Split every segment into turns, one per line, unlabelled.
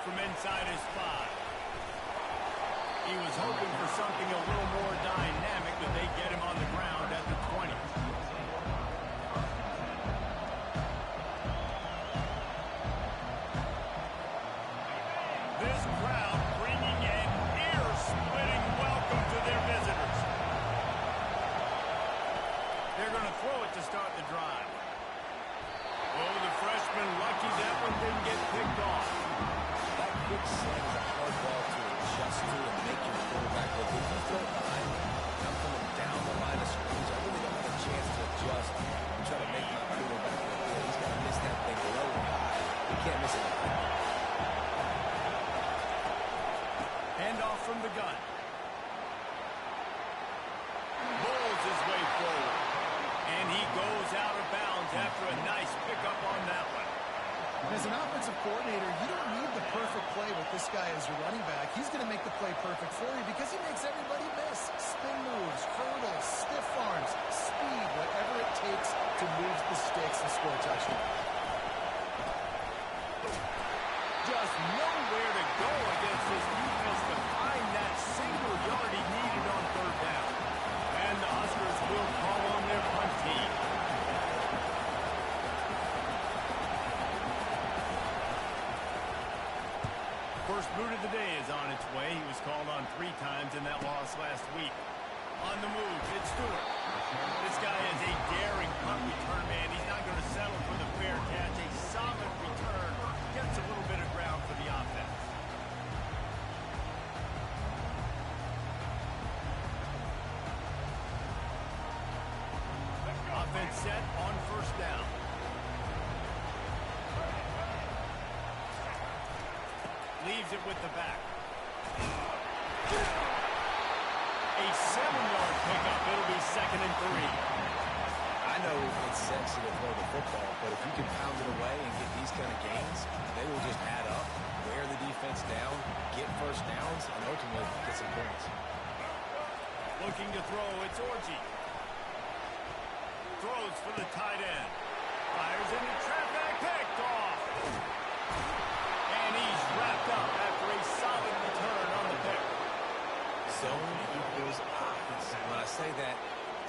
from inside his 5. He was hoping for something a little more dynamic, but they get him on the ground at the 20. This crowd bringing an ear-splitting welcome to their visitors. They're going to throw it to start the drive. Oh, the freshman lucky that one didn't get picked off.
That quick set is a hard ball to adjust to and make your quarterback look good. If you throw it behind me, I'm coming down the line of scrimmage. I really don't have a chance to adjust and try to make my quarterback look good. He's got to miss that thing low and high. He can't miss it behind me.
Hand off from the gun. Rolls his way forward. And he goes out of bounds after a nice pickup on that one.
As an offensive coordinator, you don't need the perfect play with this guy as your running back. He's going to make the play perfect for you because he makes everybody miss. Spin moves, hurdles, stiff arms, speed, whatever it takes to move the sticks and score a touchdown.
Just nowhere to go against this defense to find that single yard he needed on 3rd down. And the Huskers will call on their punt team. First boot of the day is on its way. He was called on 3 times in that loss last week. On the move, it's Stewart. This guy is a daring punt return man. He's not going to settle for the fair catch. A solid return. Gets a little bit of ground for the offense. Offense set on 1st down. Leaves it with the back. A 7-yard pickup. It'll be 2nd and 3.
I know it's sexy to throw the football, but if you can pound it away and get these kind of gains, they will just add up, wear the defense down, get 1st downs, and ultimately get some points.
Looking to throw, it's Orji. Throws for the tight end. Fires into traffic, picked off. And he's wrapped up after a solid return on the pick.
Zone equals eyes. When I say that,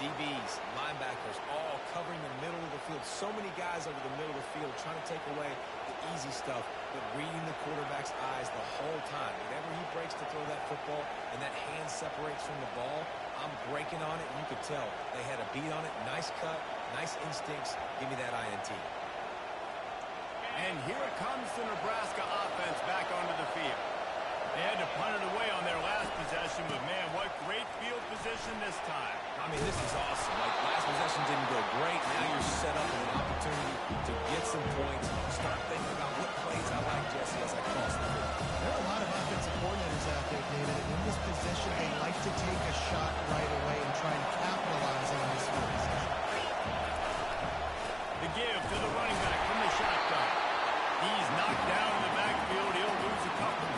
DBs, linebackers, all covering the middle of the field. So many guys over the middle of the field trying to take away the easy stuff, but reading the quarterback's eyes the whole time. Whenever he breaks to throw that football and that hand separates from the ball, I'm breaking on it, and you could tell they had a beat on it. Nice cut, nice instincts. Give me that INT.
And here it comes the Nebraska offense back onto the field. They had to punt it away on their last possession, but man, what great field position this time.
I mean, this is awesome. Like, last possession didn't go great. Now you're set up with an opportunity to get some points. Start thinking about what plays I like, Jesse, as I cross the field.
There are a lot of offensive coordinators out there, David, and in this position, they like to take a shot right away and try and capitalize on this field position.
The give to the running back from the shotgun. He's knocked down in the backfield. He'll lose a couple.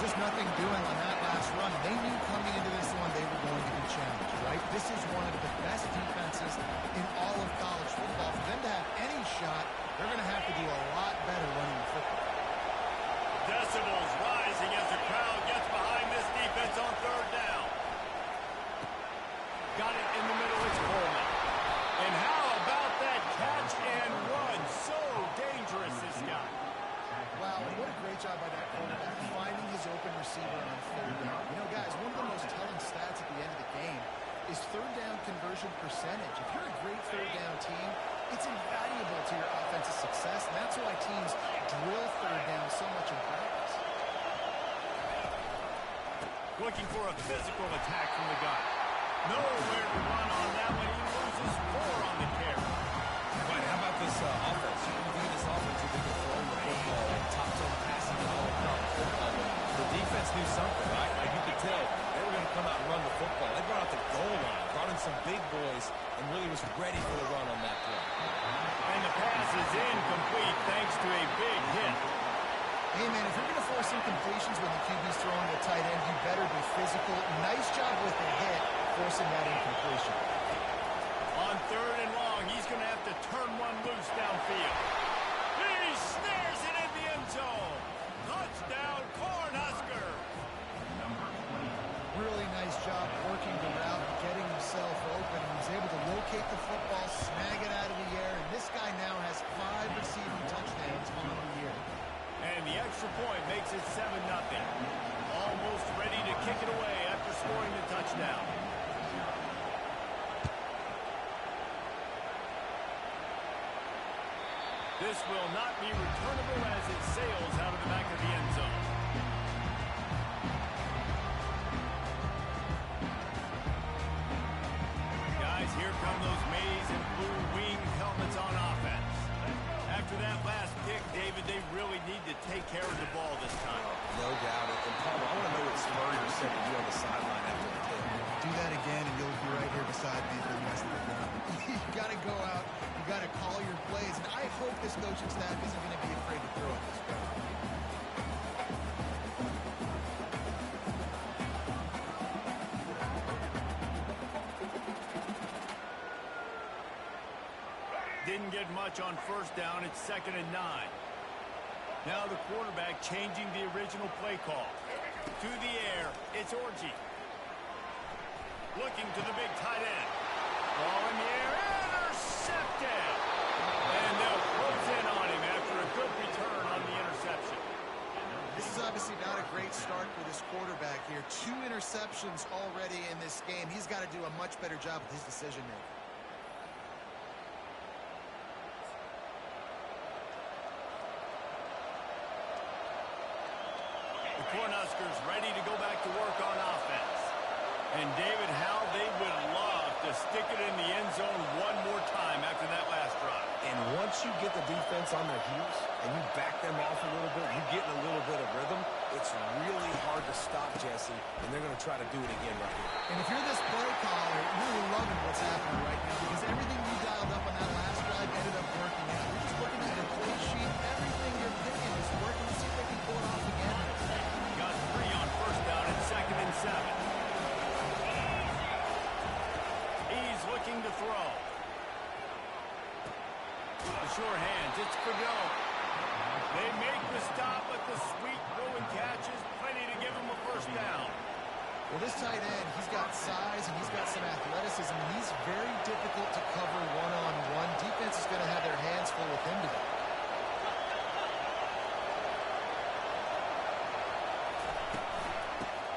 Just nothing doing on that last run. They knew coming into this one they were going to be challenged, right? This is one of the best defenses in all of college football. For them to have any shot, they're going to have to do a lot better running the football.
Decibels rising as the crowd gets behind this defense on 3rd down. Got it in the middle. It's Coleman. And how about that catch and run? So dangerous, this guy.
Wow, what a great job by that quarterback, finding his open receiver on 3rd down. You know, guys, one of the most telling stats at the end of the game is 3rd down conversion percentage. If you're a great 3rd down team, it's invaluable to your offensive success, and that's why teams drill 3rd down so much in practice.
Looking for a physical attack from the guy. Nowhere to run on that one. He loses 4 on the carry.
Right, how about this offense? You can view this offense if they can throw the football and top 10 passing and all around football. The defense knew something, right? Like you could tell they were going to come out and run the football. They brought out the goal line, brought in some big boys, and really was ready for the run on that play.
And the pass is incomplete thanks to a big hit.
Hey, man, if you're going to force incompletions when the QB's throwing to a tight end, you better be physical. Nice job with the hit, forcing that incompletion.
On 3rd and long, he's going to have to turn one loose downfield. He snares it in the end zone. Touchdown! down, Cornhusker.
Really nice job working the route, getting himself open. He was able to locate the football, snag it out of the air, and this guy now has 5 receiving touchdowns on the year.
And the extra point makes it 7-0. Almost ready to kick it away after scoring the touchdown. This will not be returnable as it sails out of the back of the end zone. Guys, here come those maize and blue wing helmets on offense. After that last pick, David, they really need to take care of the ball this time.
No doubt. And Palmer, I want to know what Spurrier said to you on the sideline after the pick.
Do that again, and you'll be right here beside me for the rest of the game. You got to go out. You got to call your plays. And I hope this coaching staff isn't going to be afraid to throw it this way.
Didn't get much on first down. It's 2nd and 9. Now the quarterback changing the original play call. To the air, it's Orji. Looking to the big tight end. Ball in the air, intercepted. And they'll close in on him after a good return on the interception.
This is obviously not a great start for this quarterback here. 2 interceptions already in this game. He's got to do a much better job with his decision-making.
The Cornhuskers ready to go back to work on offense. And David, how they would love to stick it in the end zone one more time after that last drive.
And once you get the defense on their heels and you back them off a little bit, you get in a little bit of rhythm, it's really hard to stop, Jesse, and they're going to try to do it again right here.
And if you're this play caller, you're loving what's happening right now because everything you dialed up on that last drive ended up working out. You're just looking at your play sheet. Everything you're picking is working. Let's see if they can pull it off again.
Got 3 on first down at 2nd and 7. He's looking to throw. The sure hands, it's Fidel. They make the stop, but the sweet throw and catch is plenty to give him a first down.
Well, this tight end, he's got size and he's got some athleticism, and he's very difficult to cover one-on-one. Defense is going to have their hands full with him today.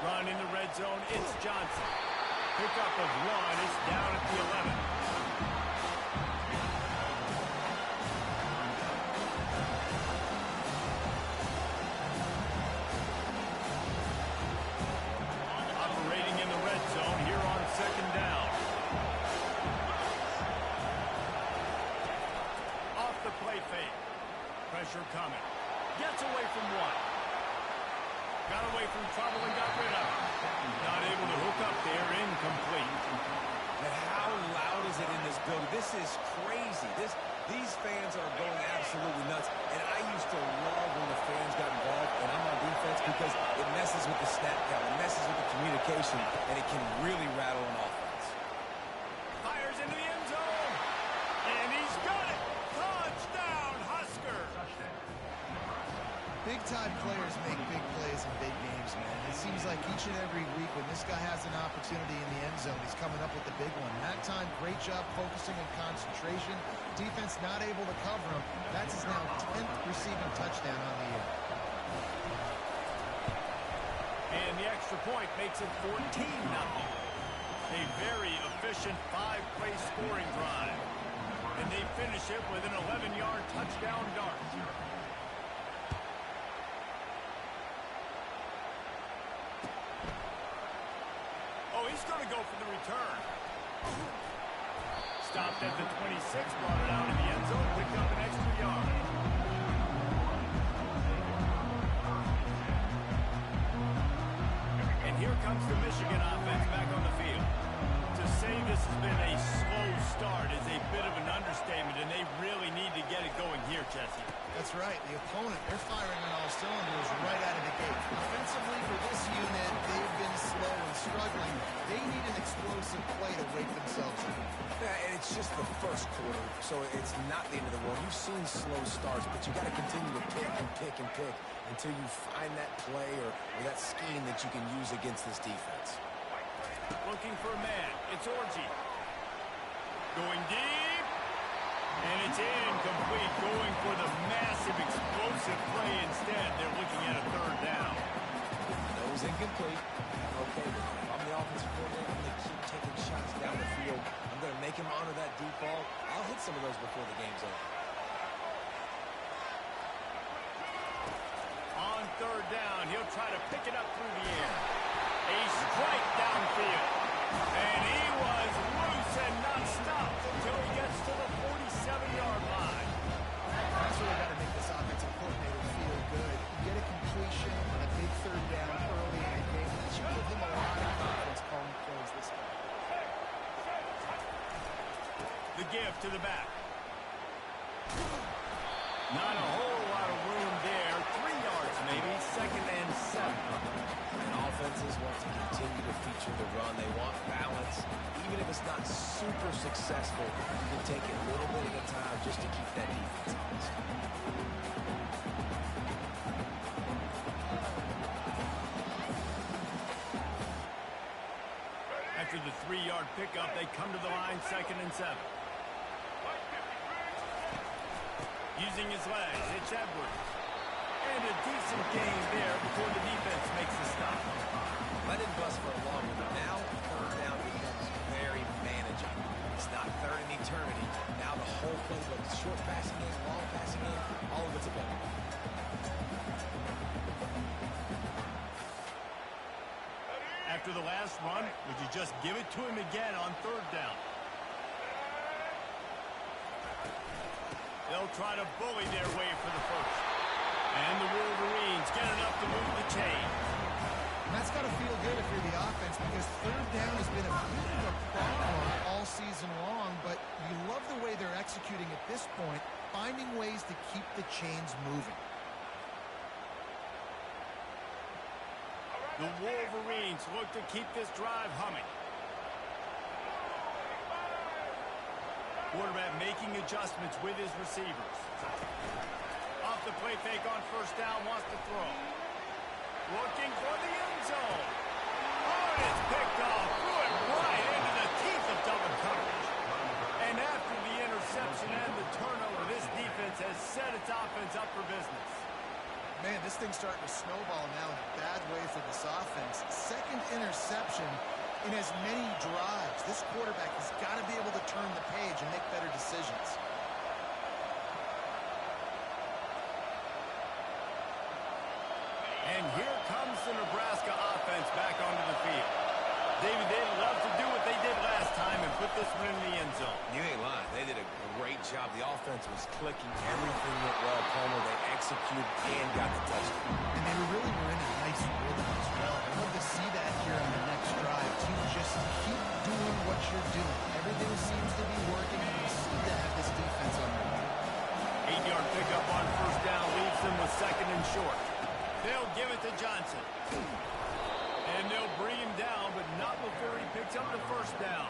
Run in the red zone, it's Johnson. Pickup of 1, it's down at the 11. Operating in the red zone here on 2nd down. Off the play fake. Pressure coming. Gets away from 1. Got away from trouble and got rid of it. Not able to hook up there, incomplete.
But how loud is it in this building? This is crazy. These fans are going absolutely nuts. And I used to love when the fans got involved, and I'm on defense because it messes with the snap count, it messes with the communication, and it can really rattle an offense.
Fires into the end zone. And he's got it. Touchdown, Husker.
Big-time players make big plays in big games, man. It seems like each and every week when this guy has an opportunity in the end zone, he's coming up with the big one. That time, great job focusing and concentration. Defense not able to cover him. That's his now 10th receiving touchdown on the year.
And the extra point makes it 14-0. A very efficient 5-play scoring drive. And they finish it with an 11-yard touchdown dart. He's going to go for the return. Stopped at the 26, brought it out in the end zone, picked up an extra yard. And here comes the Michigan offense back on the field. To say this has been a slow start is a bit of an understatement, and they really need to get it going here, Jesse.
That's right. The opponent, they're firing on all cylinders right out of the gate. Offensively, for this unit, they've been slow and struggling. They need an explosive play to wake themselves up.
Yeah, and it's just the first quarter, so it's not the end of the world. You've seen slow starts, but you got to continue to pick and pick and pick until you find that play or that scheme that you can use against this defense.
Looking for a man. It's Orji. Going deep. And it's incomplete. Going for the massive explosive play instead. They're looking at a third down.
That was incomplete. Okay, if I'm the offensive coordinator, I'm going to keep taking shots down the field. I'm going to make him honor that deep ball. I'll hit some of those before the game's over.
On third down, he'll try to pick it up through the air. A strike downfield. And he was loose and not stopped until he gets to the 47-yard line.
That's what we got to make this offensive coordinator feel good. You get a completion on a big third down early in the game. That should give him a lot of confidence calling plays this time.
The give to the back. Not a whole lot of room there. 3 yards maybe. 2nd and 7.
And offenses want to continue to feature the run. They want balance. Even if it's not super successful, you can take it a little bit at a time just to keep that defense honest.
After the 3-yard pickup, they come to the line, 2nd and 7. Using his legs, it's Edwards. And a decent gain there before the defense makes the stop.
Let him bust for a long one, but now third down becomes very manageable. It's not third in eternity. Now the whole playbook, short passing game, long passing game, all of it's available.
After the last run, would you just give it to him again on third down? They'll try to bully their way for the first. And the Wolverines get enough to move the chain.
And that's got to feel good if you're the offense, because third down has been a bit of a problem all season long, but you love the way they're executing at this point, finding ways to keep the chains moving.
The Wolverines look to keep this drive humming. Quarterback making adjustments with his receivers. Off the play fake on first down, wants to throw. Looking for the end zone. Oh, it's picked off. Threw it right into the teeth of double coverage. And after the interception and the turnover, this defense has set its offense up for business.
Man, this thing's starting to snowball now in a bad way for this offense. 2nd interception in as many drives. This quarterback has got to be able to turn the page and make better decisions.
And here comes the Nebraska offense back onto the field. David, they'd love to do what they did last time and put this one in the end zone.
You ain't lying. They did a great job. The offense was clicking. Everything went well. Palmer, they executed and got the touchdown.
And they really were in a nice rhythm as well. I'd love to see that here on the next drive. Team, just keep doing what you're doing. Everything seems to be working, and you seem to have this defense on their way.
8-yard pickup on first down leaves them with 2nd and short. They'll give it to Johnson. And they'll bring him down, but not before he picks up the first down.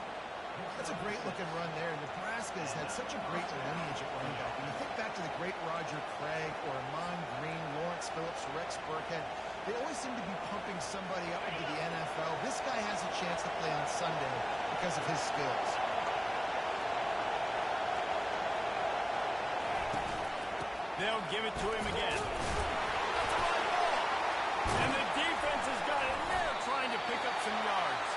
That's a great-looking run there. Nebraska has had such a great lineage at running back. When you think back to the great Roger Craig or Amon Green, Lawrence Phillips, Rex Burkhead, they always seem to be pumping somebody up into the NFL. This guy has a chance to play on Sunday because of his skills.
They'll give it to him again. That's a high ball. And the defense has got it, and they're trying to pick up some yards.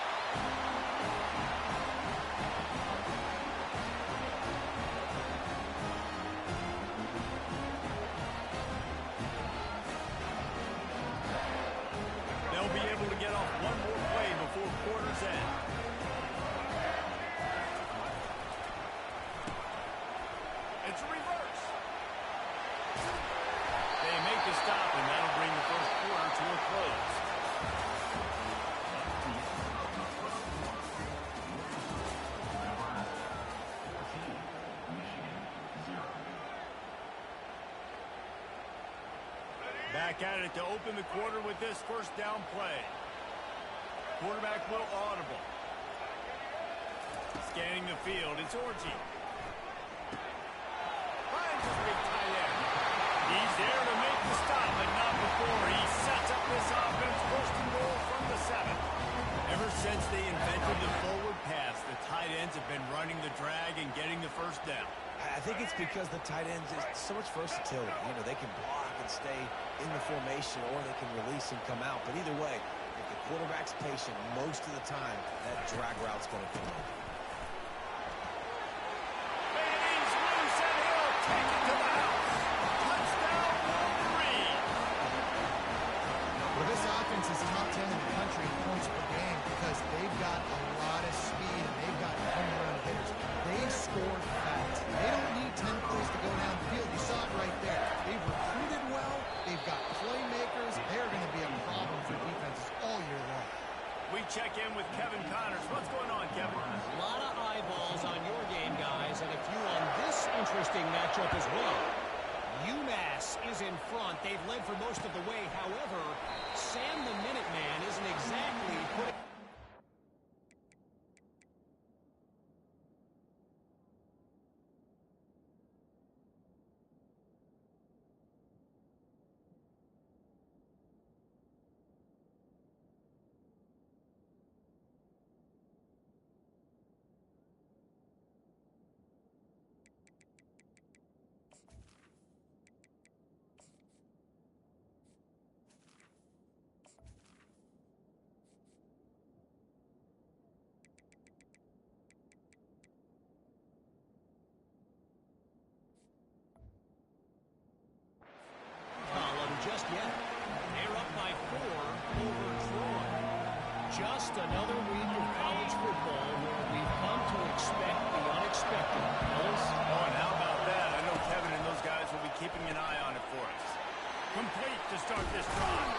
They'll be able to get off one more play before quarter's end. It's a reverse. They make the stop, and that'll bring the first quarter to a close. Back at it to open the quarter with this first down play. Quarterback will audible. Scanning the field, it's Orji. score. He sets up this offense, first and goal from the 7. Ever since they invented the forward pass, the tight ends have been running the drag and getting the first down.
I think it's because the tight ends is so much versatility. You know, they can block and stay in the formation, or they can release and come out. But either way, if the quarterback's patient most of the time, that drag route's going to come in.
He's loose and he'll take it to the house. Touchdown, Wolverine.
Well, this offense is top 10 in the country in points per game because they've got a lot of speed and they've got turnaround hitters. They score fast. They don't need 10 plays to go down the field. You saw it right there. They've recruited well. They've got playmakers. They're going to be a problem for defenses all year long.
We check in with Kevin Connors. What's going on, Kevin?
A lot of eyeballs on your game, guys, and a few on this interesting matchup as well. UMass is in front. They've led for most of the way. However, Sam the Minuteman isn't exactly putting... just yet. They're up by 4 over Troy. Just another week of college football where we've come to expect the unexpected. Ellis?
Oh, and how about that? I know Kevin and those guys will be keeping an eye on it for us. Complete to start this drive.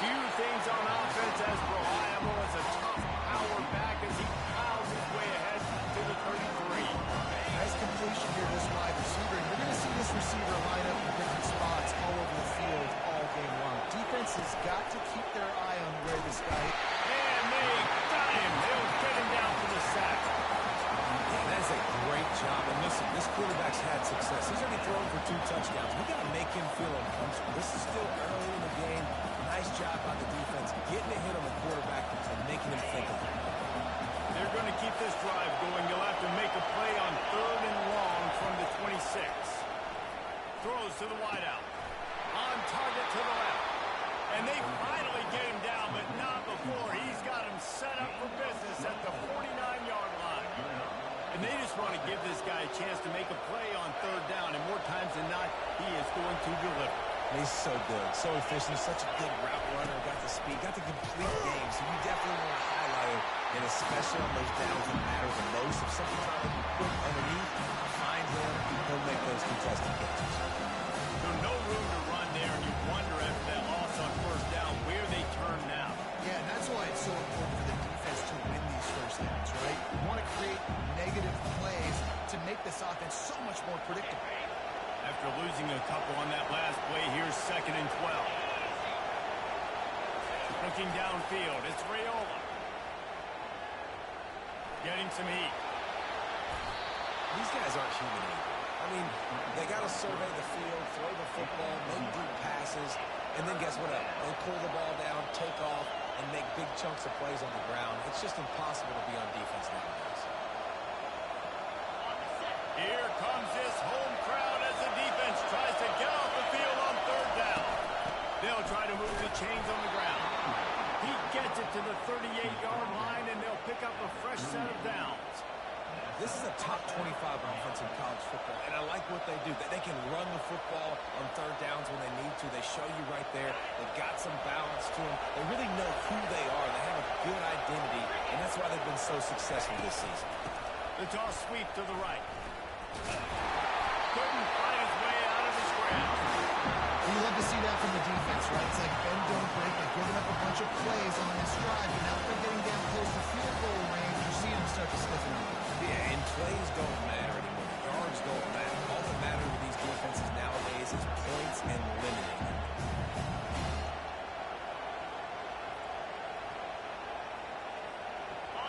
Few things on offense as reliable as a tough power back as he plows his way ahead to the 33.
Nice completion here, this wide receiver. And you're going to see this receiver line up in different spots all over the field all game long. Defense has got to keep their eye on where this guy is.
And they got him. They'll get him down for the sack.
Yeah, that is a great job. And listen, this quarterback's had success. He's already thrown for 2 touchdowns. We got to make him feel uncomfortable. This is still early in the game. Nice job by the defense, getting a hit on the quarterback and making him think of it.
They're going to keep this drive going. You'll have to make a play on 3rd and long from the 26. Throws to the wideout. On target to the left. And they finally get him down, but not before. He's got him set up for business at the 49-yard line. And they just want to give this guy a chance to make a play on 3rd down. And more times than not, he is going to deliver.
He's so good, so efficient, such a good route runner, got the speed, got the complete game, so you definitely want to highlight him, and especially on those downs that matter the most. If something's not looking quick underneath, find him, he'll make those contested catches.
So no room to run there, and you wonder after that loss on 1st down where they turn now.
Yeah, and that's why it's so important for the defense to win these first downs, right? You want to create negative plays to make this offense so much more predictable.
After losing a couple on that last play, here's 2nd and 12. Looking downfield, it's Raiola. Getting some heat.
These guys aren't human either. I mean, they got to survey the field, throw the football, make deep passes, and then guess what else? They pull the ball down, take off, and make big chunks of plays on the ground. It's just impossible to be on defense nowadays.
Here comes this home crowd as the defense tries to get off the field on 3rd down. They'll try to move the chains on the ground. He gets it to the 38-yard line, and they'll pick up a fresh set of downs.
This is a top 25 offense in college football, and I like what they do. They can run the football on 3rd downs when they need to. They show you right there. They've got some balance to them. They really know who they are. They have a good identity, and that's why they've been so successful this season.
The toss sweep to the right. Couldn't find his way out of the scramble.
You love to see that from the defense, right? It's like bend, don't break. They've given up a bunch of plays on this drive, and now that they're getting down close to field goal range, you're seeing them start to stiffen up.
Yeah, and plays don't matter anymore. Yards don't matter. All that matters with these defenses nowadays is points and limiting them.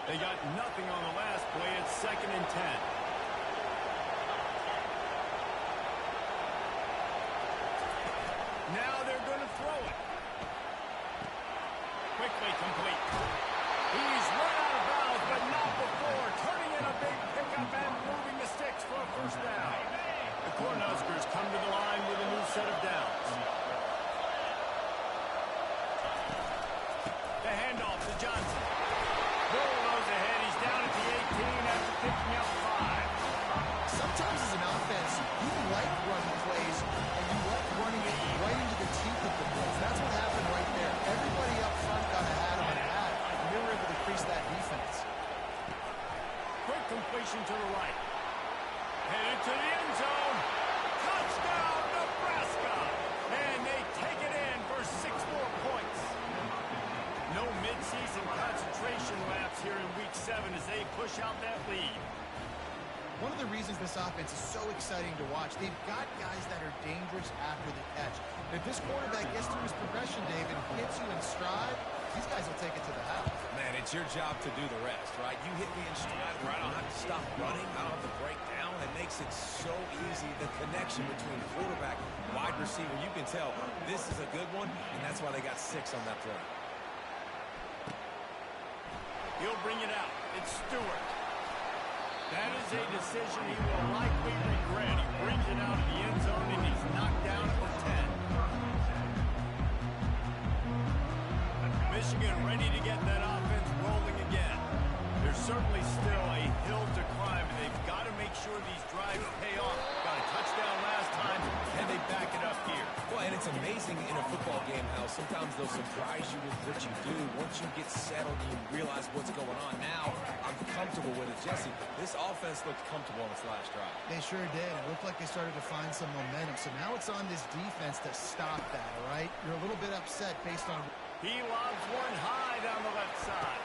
They got nothing on the last play. It's 2nd and 10. Now they're going to throw it. Halfway complete. He's run out of bounds, but not before turning in a big pickup and moving the sticks for a first down. The Cornhuskers come to the line with a new set of downs. The handoff to Johnson. Bulldoze ahead. He's down at the 18 after picking up 5.
Sometimes as an offense, you like running plays, and you like running it right into the teeth of the plays. That's what happened right there. Everybody up front got a hat on a hat, and they were able to crease that defense.
Quick completion to the right. Headed to the end zone. Touchdown, Nebraska! And they take it in for 6 more points. No midseason concentration laps here in Week 7 as they push out that lead.
One of the reasons this offense is so exciting to watch, they've got guys that are dangerous after the catch. If this quarterback gets through his progression, David, hits you in stride, these guys will take it to the house.
Man, it's your job to do the rest, right? You hit me in stride where I don't have to stop running. I don't have to break down. It makes it so easy. The connection between quarterback and wide receiver, you can tell this is a good one, and that's why they got 6 on that play.
He'll bring it out. It's Stewart. That is a decision he will likely regret. He brings it out of the end zone, and he's knocked down at the 10. Michigan ready to get that offense rolling again. There's certainly still a hill to climb, and they've got to make sure these drives pay off. Got a touchdown last time, and they back it up here.
Well, and it's amazing in a football game how sometimes they'll surprise you with what you do. Once you get settled, you realize what's going on. Now, I'm comfortable with it. Jesse, this offense looked comfortable on its last drive.
They sure did. It looked like they started to find some momentum. So now it's on this defense to stop that, all right? You're a little bit upset based on...
He lobs one high down the left side.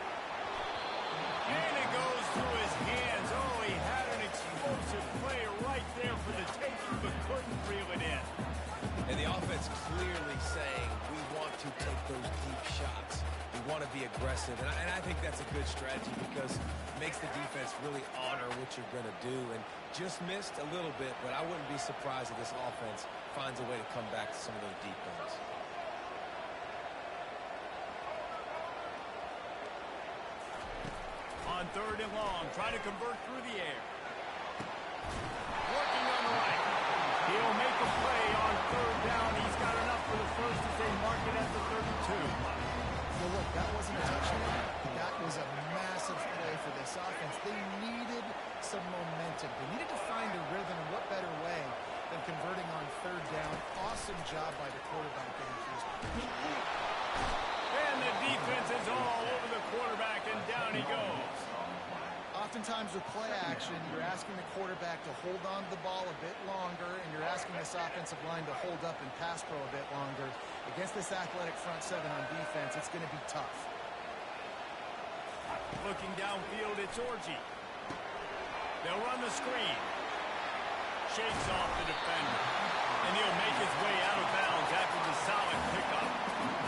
And it goes through his hands. Oh, he had an explosive play right there for the taking, but couldn't reel it in.
And the offense clearly saying, we want to take those deep shots. We want to be aggressive. And I think that's a good strategy because it makes the defense really honor what you're going to do. And just missed a little bit, but I wouldn't be surprised if this offense finds a way to come back to some of those deep ones.
On 3rd and long, trying to convert through the air. Working on the right. He'll make a play on 3rd down. He's got enough for the first as they mark it at the 32.
Well, look, that wasn't a touchdown. That was a massive play for this offense. They needed some momentum. They needed to find a rhythm, and what better way than converting on 3rd down. Awesome job by the quarterback getting through his position.
And the defense is all over the quarterback, and down he goes.
Oftentimes with play action, you're asking the quarterback to hold on to the ball a bit longer, and you're asking this offensive line to hold up and pass pro a bit longer. Against this athletic front 7 on defense, it's going to be tough.
Looking downfield, it's Orji. They'll run the screen. Shakes off the defender. And he'll make his way out of bounds after the solid pickup.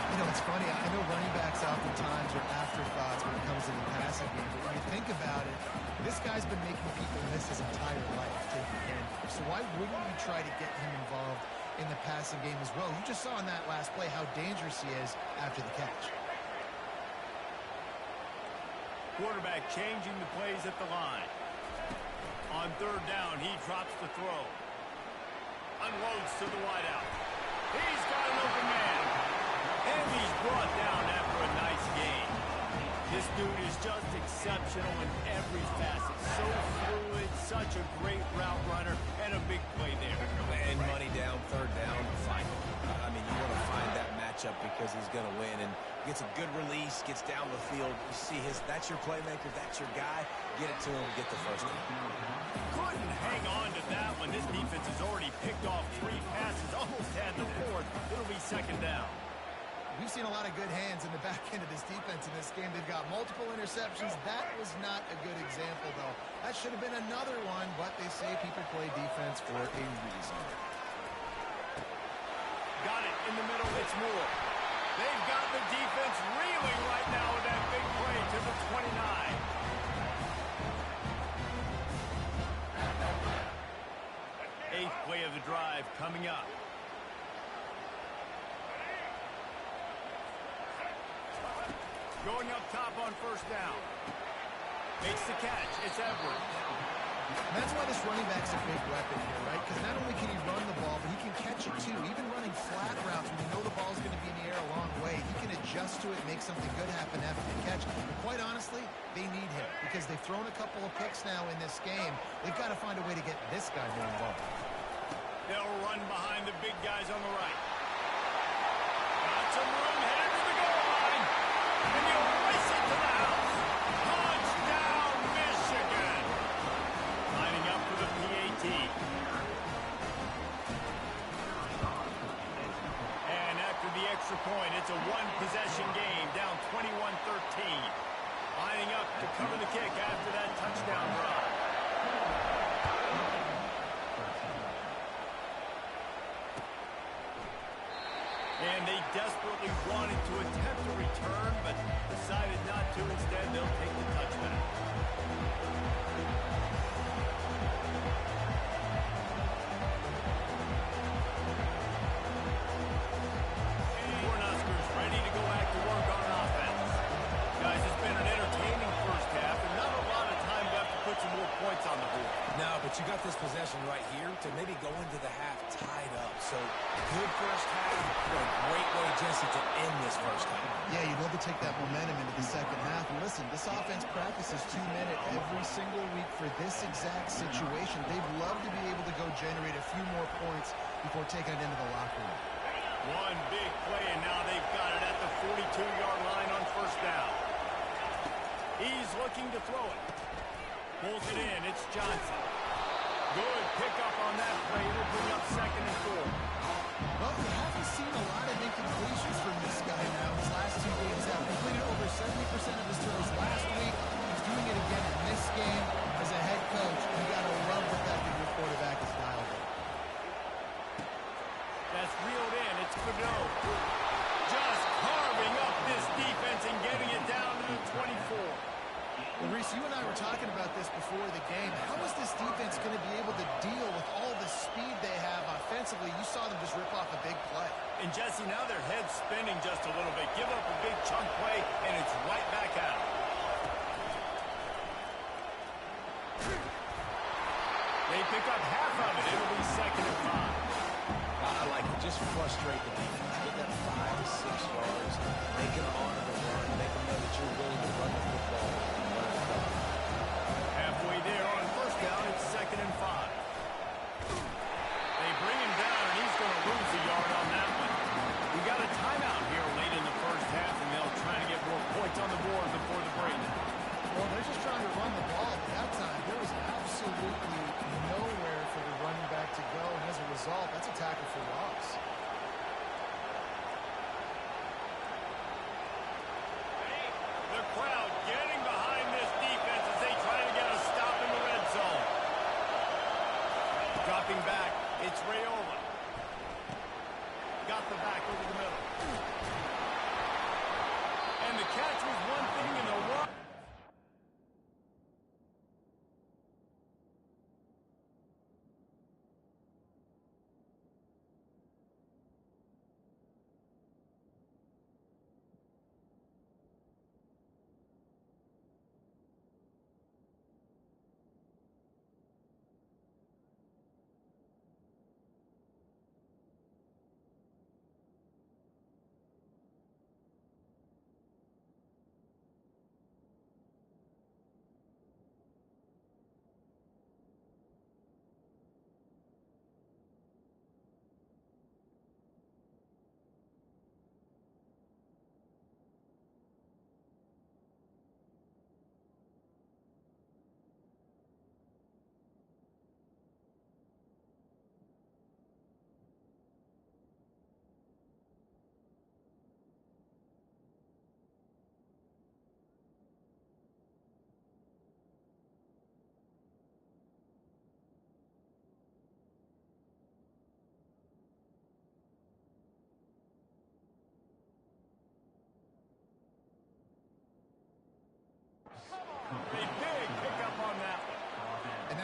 You know, it's funny. I know running backs oftentimes are afterthoughts when it comes to the passing game. But when you think about it, this guy's been making people miss his entire life taking handoffs. So why wouldn't you try to get him involved in the passing game as well? You just saw in that last play how dangerous he is after the catch.
Quarterback changing the plays at the line. On 3rd down, he drops the throw. Unloads to the wideout. He's got an open man. And he's brought down after a nice gain. This dude is just exceptional in every facet. So fluid, such a great route runner, and a big play there.
And money down, 3rd down, fight. I mean, you want to find that matchup because he's going to win. And gets a good release, gets down the field. You see that's your playmaker, that's your guy. Get it to him, get the first one.
Couldn't hang on to that one. This defense has already picked off 3 passes, almost had the 4th. It'll be 2nd down.
We've seen a lot of good hands in the back end of this defense in this game. They've got multiple interceptions. That was not a good example, though. That should have been another one, but they say people play defense for a reason.
Got it in the middle. It's Moore. They've got the defense reeling right now with that big play to the 29. Eighth play of the drive coming up. Going up top on first down. Makes the catch. It's Edwards.
And that's why this running back's a big weapon here, right? Because not only can he run the ball, but he can catch it too. Even running flat routes when you know the ball's going to be in the air a long way, he can adjust to it, make something good happen after the catch. But quite honestly, they need him because they've thrown a couple of picks now in this game. They've got to find a way to get this guy more involved.
They'll run behind the big guys on the right. Got some room headed to the goal line. And he'll race it to the house. Touchdown, Michigan. Lining up for the PAT. And after the extra point, it's a one-possession game, down 21-13. Lining up to cover the kick after that touchdown drive. And they desperately wanted to attempt a return, but decided not to. Instead, they'll take the touchback. Cornhuskers ready to go back to work on offense. Guys, it's been an entertaining first half, and not a lot of time left to put some more points on the board.
No, but you got this possession right here to maybe go into the half tied up. So, good first half. What a great way, Jesse, to end this first half.
Yeah, you'd love to take that momentum into the second half. And listen, this offense practices 2-minute every single week for this exact situation. They'd love to be able to go generate a few more points before taking it into the locker room.
One big play, and now they've got it at the 42-yard line on first down. He's looking to throw it. Pulls it in. It's Johnson. Good pickup on that play. It'll bring up 2nd and 4.
Well, you haven't seen a lot of incompletions from this guy now. His last 2 games have completed over 70% of his throws last week. He's doing it again in this game. As a head coach, you got to love the fact that your quarterback is dialed in.
That's reeled in. It's Fano. Just carving up this defense and getting it down to the 24.
Well, Reese, you and I were talking about this before the game. How is this defense going to be able to deal with all the speed they have offensively? You saw them just rip off a big play.
And, Jesse, now their head's spinning just a little bit. Give up a big chunk play, and it's right back at them. They pick up half of it. It'll be 2nd and 5.
I like it. Just frustrate the defense. Get that 5 to 6 yards. Make them honor the run. Make them know that you're willing to run the football and run it up.
Halfway there on first down, it's 2nd and 5. They bring him down, and he's going to lose a yard on that one. We got a timeout here late in the first half, and they'll try to get more points on the board before the break.
Well, they're just trying to run the ball. At that time, there was absolutely nowhere for the running back to go, and as a result, that's a tackle for loss.
The crowd getting behind this defense as they try to get a stop in the red zone. Dropping back, it's Raiola. Got the back over the middle. And the catch was one thing in the run.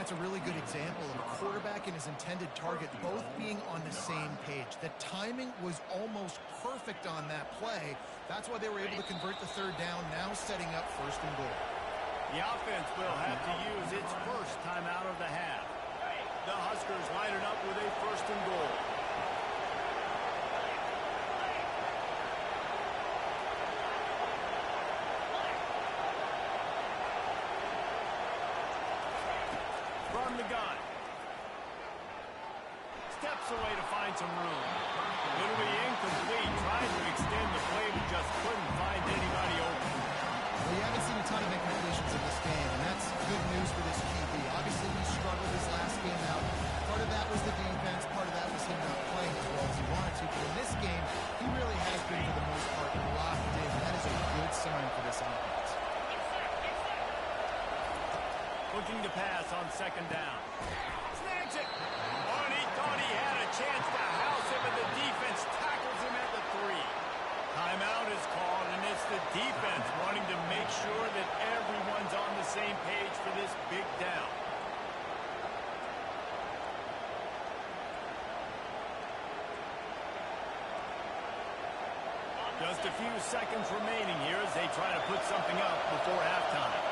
that's a really good example of a quarterback and his intended target both being on the same page. The timing was almost perfect on that play. That's why they were able to convert the third down, now setting up first and goal.
The offense will have to use its first timeout of the half. The Huskers line it up with a first and goal. From the gun. Steps away to find some room. It'll be incomplete. Trying to extend the play, but just couldn't find anybody open.
Well, you haven't seen a ton of incompletions in this game, and that's good news for this QB. Obviously, he struggled his last game out. Part of that was the defense. Part of that was him not playing as well as he wanted to. But in this game, he really has been, for the most part, locked in. That is a good sign for this offense.
Looking to pass on second down. Snags it. Oh, and he thought he had a chance to house him, and the defense tackles him at the 3. Timeout is called, and it's the defense wanting to make sure that everyone's on the same page for this big down. Just a few seconds remaining here as they try to put something up before halftime.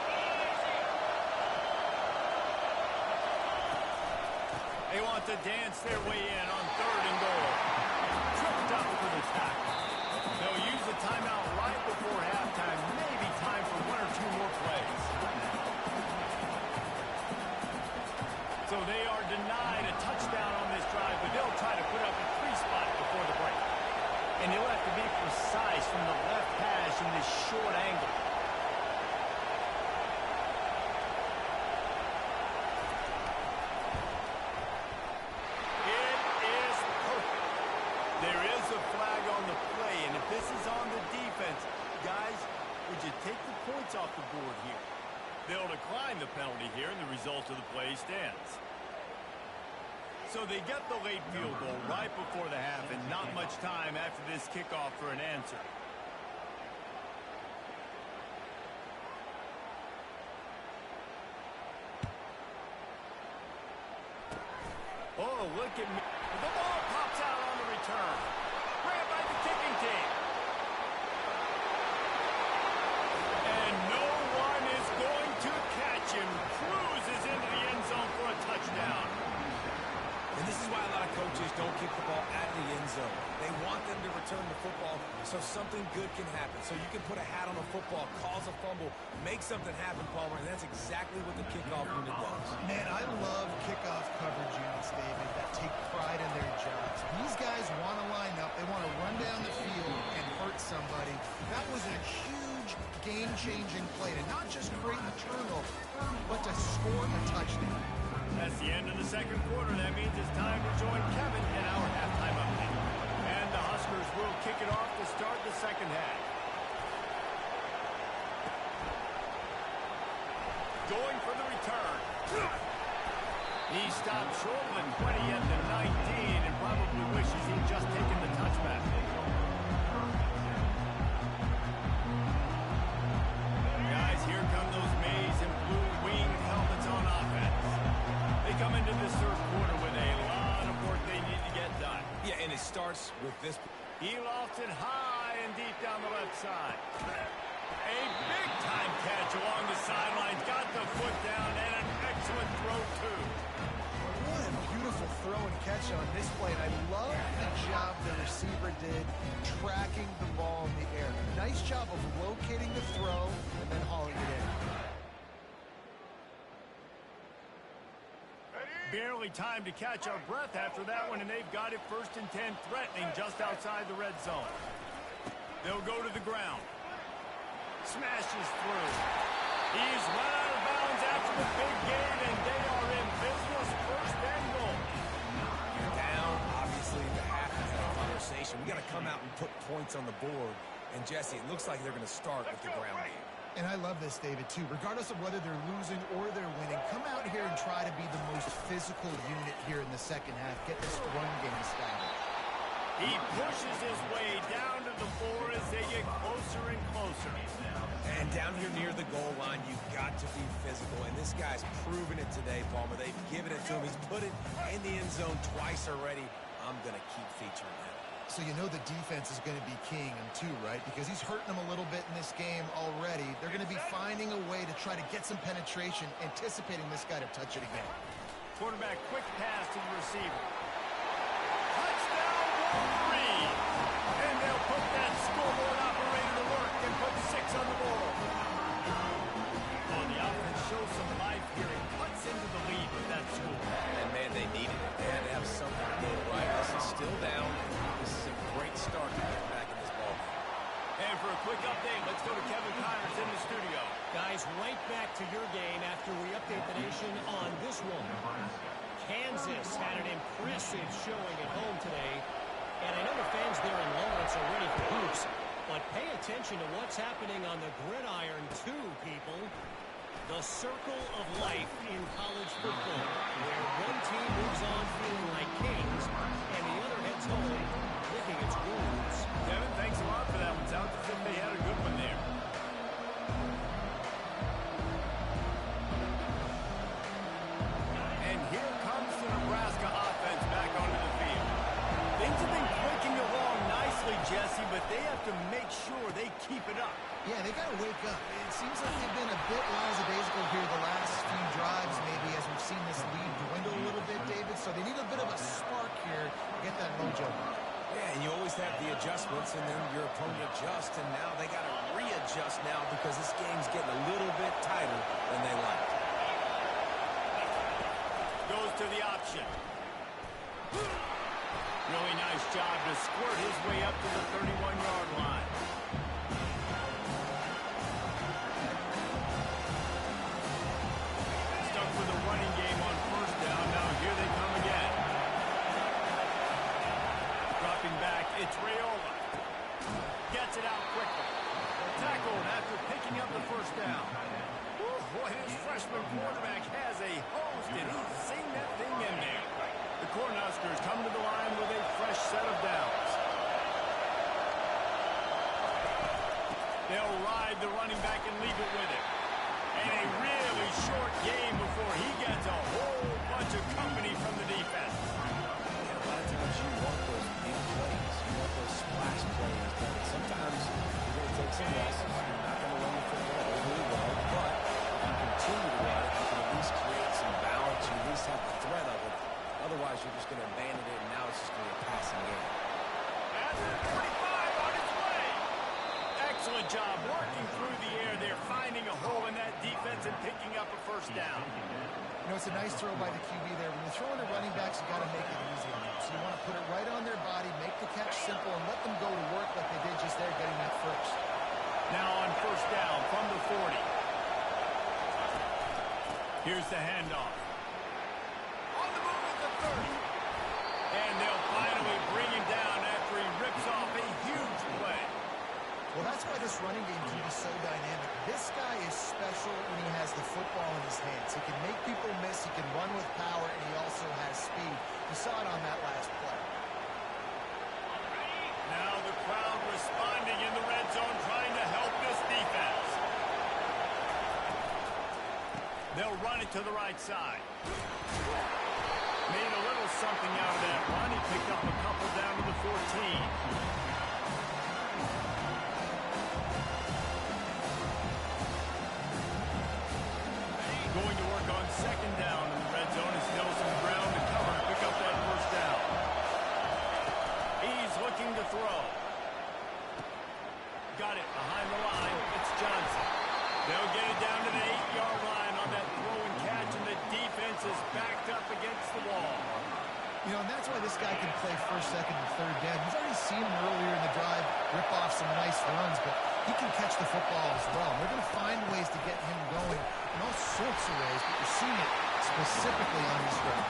They want to dance their way in on third and goal. Tripped up for the tackle. They'll use the timeout right before halftime. Maybe time for 1 or 2 more plays. So they are denied a touchdown on this drive, but they'll try to put up a 3 spot before the break. And he'll have to be precise from the left hash in this short angle. Take the points off the board here. They'll decline the penalty here, and the result of the play stands. So they get the late field goal right before the half, and not much time after this kickoff for an answer. Oh, look at me. The ball pops out on the return. Grabbed by the kicking team. Cruises into the end zone for a touchdown.
And this is why a lot of coaches don't kick the ball at the end zone. They want them to return the football so something good can happen. So you can put a hat on a football, cause a fumble, make something happen, Palmer, and that's exactly what the kickoff unit does.
Man, I love kickoff coverage units, David, that take pride in their jobs. These guys want to line up. They want to run down the field and hurt somebody. That was a huge game-changing play to not just create the turnover, but to score a touchdown.
That's the end of the second quarter. That means it's time to join Kevin in our halftime update. And the Huskers will kick it off to start the second half. Going for the return. He stopped short of the 20 at the 19 and probably wishes he'd just taken the touchback. Guys, here come those maize and blue winged helmets on offense. They come into this third quarter with a lot of work they need to get done.
Yeah, and it starts with this.
He lofts it high and deep down the left side. A big-time catch along the sidelines. Got the foot down and an excellent throw, too.
What a beautiful throw and catch on this play. And I love the job the receiver did tracking the ball in the air. Nice job of locating the throw and then hauling it in.
Barely time to catch our breath after that one, and they've got it first and 10, threatening just outside the red zone. They'll go to the ground. Smashes through. He's run out of bounds after the big gain, and they are in business, first and goal.
You're down, obviously, the half of that conversation. We got to come out and put points on the board. And, Jesse, it looks like they're going to start with the ground game.
And I love this, David, too. Regardless of whether they're losing or they're winning, come out here and try to be the most physical unit here in the second half. Get this run game started.
He pushes his way down to the floor as they get closer and closer.
And down here near the goal line, you've got to be physical. And this guy's proven it today, Palmer. They've given it to him. He's put it in the end zone twice already. I'm going to keep featuring that.
So you know the defense is going to be keying him too, right? Because he's hurting them a little bit in this game already. They're going to be finding a way to try to get some penetration, anticipating this guy to touch it again.
Quarterback, quick pass to the receiver. Touchdown, Wolverine! And they'll put that scoreboard operator to work and put 6 on the board. Oh, the offense shows some life here and cuts into the lead with that score.
And, man, they needed it. They had to have something to go right. This is still down. This is a great start to get back in this ball.
And for a quick update, let's go to Kevin Connors in the studio.
Guys, right back to your game after we update the nation on this one. Kansas had an impressive showing at home today. And I know the fans there in Lawrence are ready for hoops. But pay attention to what's happening on the gridiron too, people. The circle of life in college football, where one team moves on feeling like kings, and the other heads home licking its wounds.
Kevin, thanks a lot for that one. Sounds as if they had a good one there. And here comes the Nebraska offense back onto the field. Things have been clicking along nicely, Jesse, but they have to make sure they keep it up.
Yeah, they got to wake up. It seems like they've been a bit lackadaisical here the last few drives, maybe, as we've seen this lead dwindle a little bit, David. So they need a bit of a spark here to get that mojo.
Yeah, and you always have the adjustments, and then your opponent adjusts, and now they got to readjust now because this game's getting a little bit tighter than they like.
Goes to the option. Really nice job to squirt his way up to the 31-yard line. Stuck with a running game on first down. Now here they come again. Dropping back, it's Raiola. Gets it out quickly. Tackled after picking up the first down. Woo, boy, this freshman quarterback has a hose. Did he sing that thing in there? The Cornhuskers come to the line with a fresh set of downs. They'll ride the running back and leave it with him. And a really short game before he gets a whole bunch of company from the defense.
And a lot of times you want those big plays. You want those splash plays. But sometimes you're going to take some losses. You're not going to run the football really well. But if you continue to run it, you can at least create some balance. You at least have the threat of it. Otherwise, you're just going to abandon it, and now it's just going to be a passing game.
And the 45 on its way. Excellent job working through the air there, finding a hole in that defense and picking up a first down.
You know, it's a nice throw by the QB there. When you're throwing to running backs, you got to make it easy on them. So you want to put it right on their body, make the catch simple, and let them go to work like they did just there, getting that first.
Now on first down from the 40. Here's the handoff. On the move at the 30. And they'll finally bring him down after he rips off a huge play.
Well, that's why this running game can be so dynamic. This guy is special when he has the football in his hands. He can make people miss, he can run with power, and he also has speed. You saw it on that last play.
Now the crowd responding in the red zone, trying to help this defense. They'll run it to the right side. Made a little something out of that run. He picked up a couple down to the 14. Going to work on second down in the red zone. Is still some ground to cover to pick up that first down. He's looking to throw. Got it behind the line. It's Johnson. They'll get it down to the 8-yard line on that throw and catch, and the defense is backed up against the wall.
You know, and that's why this guy can play first, second, and third down. You've already seen him earlier in the drive rip off some nice runs, but he can catch the football as well. And they're going to find ways to get him going in all sorts of ways, but you're seeing it specifically on this drive.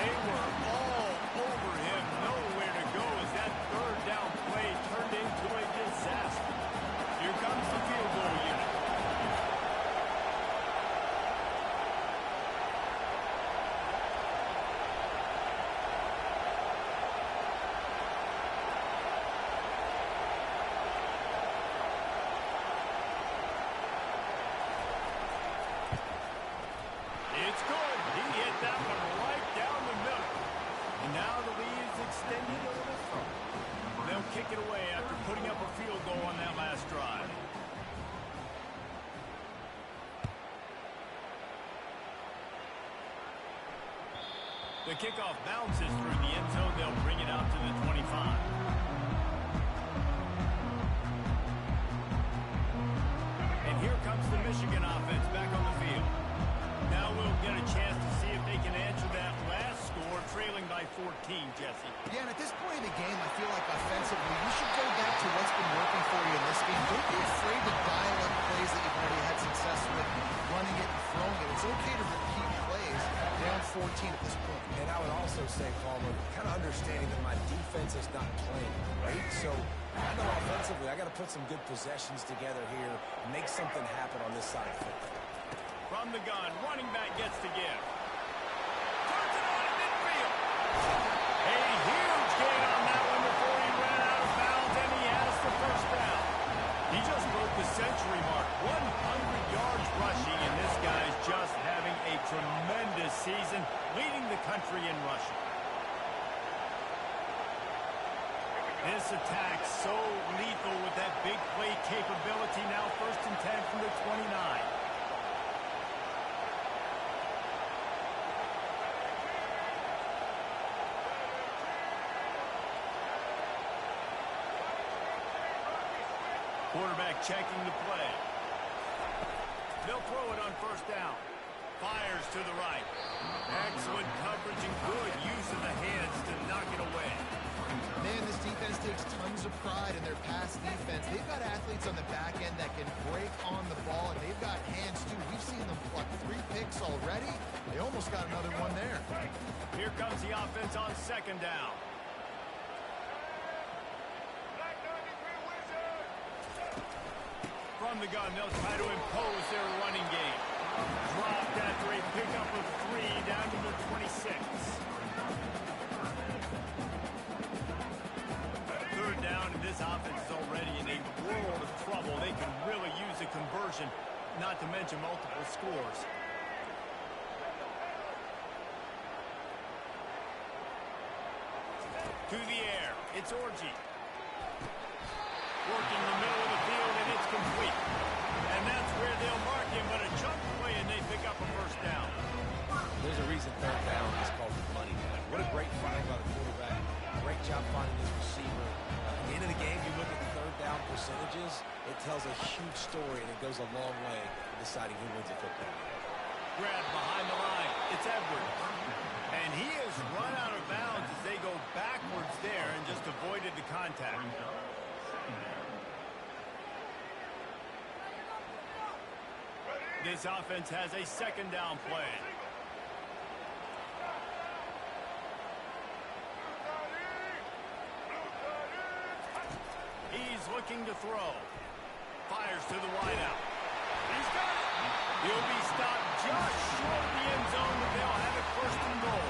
They were all over him, nowhere to go as that third down play turned into a disaster. Here comes the field goal unit. putting up a field goal on that last drive. The kickoff bounces through the end zone. They'll bring it out to the 25. And here comes the Michigan offense back on the field. Now we'll get a chance to see if they can answer that last score, trailing by 14, Jesse.
Yeah, and at this point in the game, I feel like offensively, you should go back to what's been working for you in this game. Don't be afraid to dial up plays that you've already had success with, running it and throwing it. It's okay to repeat plays down 14 at this point.
And I would also say, Palmer, kind of understanding that my defense is not playing great. So I know offensively I got to put some good possessions together here and make something happen on this side of the football.
From the gun, running back gets to give. Turns it on in midfield. A huge gain on that one before he ran out of bounds, and he has the first down. He just broke the century mark. 100 yards rushing, and this guy's just having a tremendous season, leading the country in rushing. This attack so lethal with that big play capability. Now 1st and 10 from the 29. Quarterback checking the play. They'll throw it on 1st down. Fires to the right. Excellent coverage and good use of the hands to knock it away.
Man, this defense takes tons of pride in their pass defense. They've got athletes on the back end that can break on the ball, and they've got hands, too. We've seen them pluck 3 picks already. They almost got another one there.
Here comes the offense on 2nd down. From the gun, they'll try to impose their running game. Dropped after a pickup of 3 down to the 26. 3rd down, and this offense is already in a world of trouble. They can really use a conversion, not to mention multiple scores. To the air, it's Orji. Working the middle of the field, and it's complete. And that's where they'll mark him, but a chunk play, and they pick up a 1st down.
There's a reason 3rd down is called the money down. What a great find by the quarterback. Great job finding his receiver. At the end of the game, you look at the 3rd down percentages, it tells a huge story, and it goes a long way in deciding who wins a football game.
Grab behind the line. It's Edwards. And he has run out of bounds as they go backwards there and just avoided the contact. This offense has a 2nd down play. He's looking to throw. Fires to the wideout. He's got it. He'll be stopped just short of the end zone, but they'll have it 1st and goal.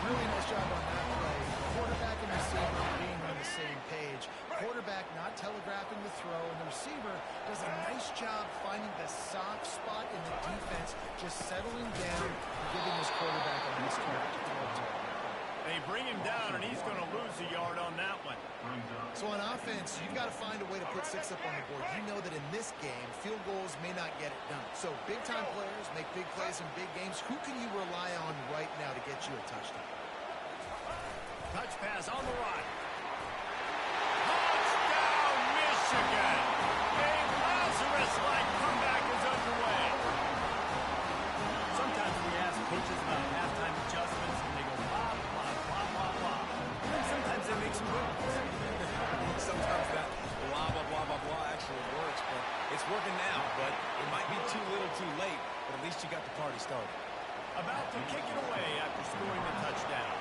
Really nice job on that play. Quarterback and receiver being on the same page. Quarterback not telegraphing the throw, and the receiver does a nice job finding the soft spot in the defense, just settling down and giving his quarterback a nice target to throw to.
They bring him down, and he's going to lose a yard on that one.
So on offense, you've got to find a way to put 6 up on the board. You know that in this game, field goals may not get it done. So big-time players make big plays in big games. Who can you rely on right now to get you a touchdown?
Touch pass on the right. Touchdown, Michigan! A Lazarus-like comeback is underway. Sometimes we ask coaches about halftime adjustments, and they go blah, blah, blah, blah, blah. And sometimes they make some good ones.
Sometimes that blah, blah, blah, blah, blah actually works, but it's working now. But it might be too little too late, but at least you got the party started.
About to kick it away after scoring the touchdown.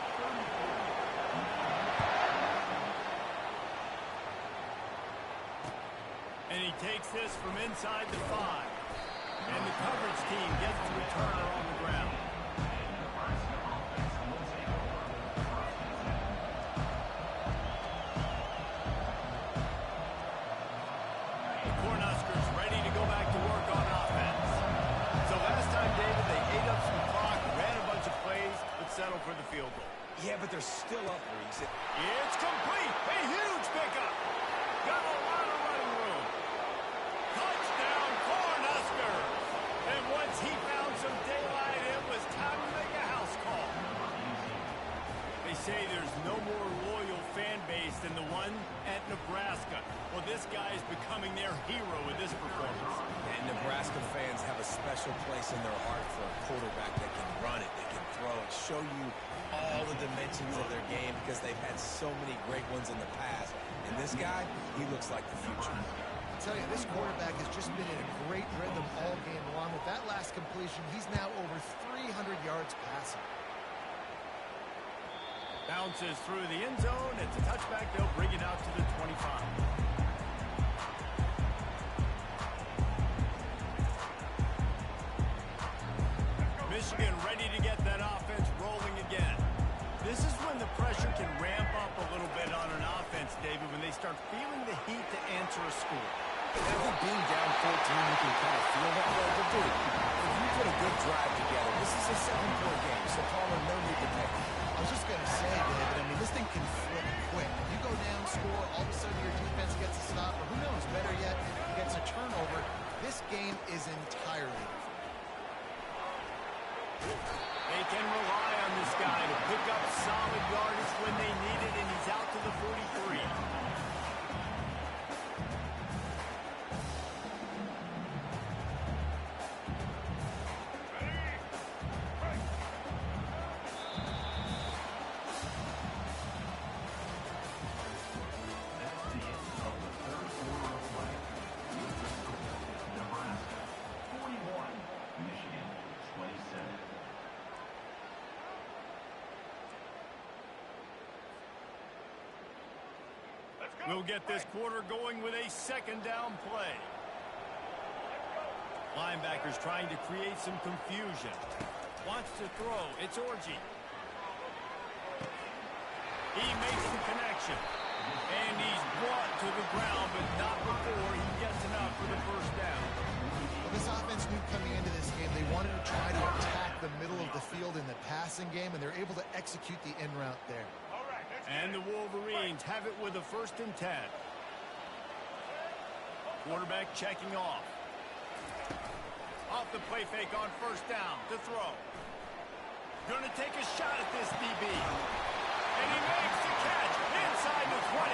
And he takes this from inside the 5. And the coverage team gets the returner on the ground. The Cornhuskers ready to go back to work on offense. So last time, David, they ate up some clock, ran a bunch of plays, but settled for the field goal.
Yeah, but they're still up, Reese.
It's complete. A huge pickup. got a lot of running room. Touchdown, Cornhuskers! And once he found some daylight, it was time to make a house call. They say there's no more loyal fan base than the one at Nebraska. Well, this guy is becoming their hero with this performance.
And Nebraska fans have a special place in their heart for a quarterback that can run it, that can throw it, show you all the dimensions of their game because they've had so many great ones in the past. And this guy, he looks like the future.
I tell you, this quarterback has just been in a great rhythm all game long. With that last completion, he's now over 300 yards passing.
Bounces through the end zone. It's a touchback. They'll bring it out to the 25. Michigan ready to get that offense rolling again. This is when the pressure can ramp up a little bit on an offense, David, when they start feeling the heat to answer a score.
I think being down 14, you can kind of feel that way. But dude, if you put a good drive together, this is a 7-point game, so Palmer, no need to panic.
I was just going to say, David, I mean, this thing can flip quick. You go down, score, all of a sudden your defense gets a stop, or who knows, better yet, gets a turnover. This game is entirely different.
They can rely on this guy to pick up solid yardage when they need it, and he's out to the 43. We'll get this quarter going with a second down play. Linebackers trying to create some confusion. Wants to throw. It's Orji. He makes the connection. And he's brought to the ground, but not before he gets enough for the first down.
Well, this offense knew coming into this game they wanted to try to attack the middle of the field in the passing game, and they're able to execute the in route there.
And the Wolverines have it with a 1st and 10. Quarterback checking off. Off the play fake on 1st down to throw. Gonna take a shot at this DB. And he makes the catch inside the 20.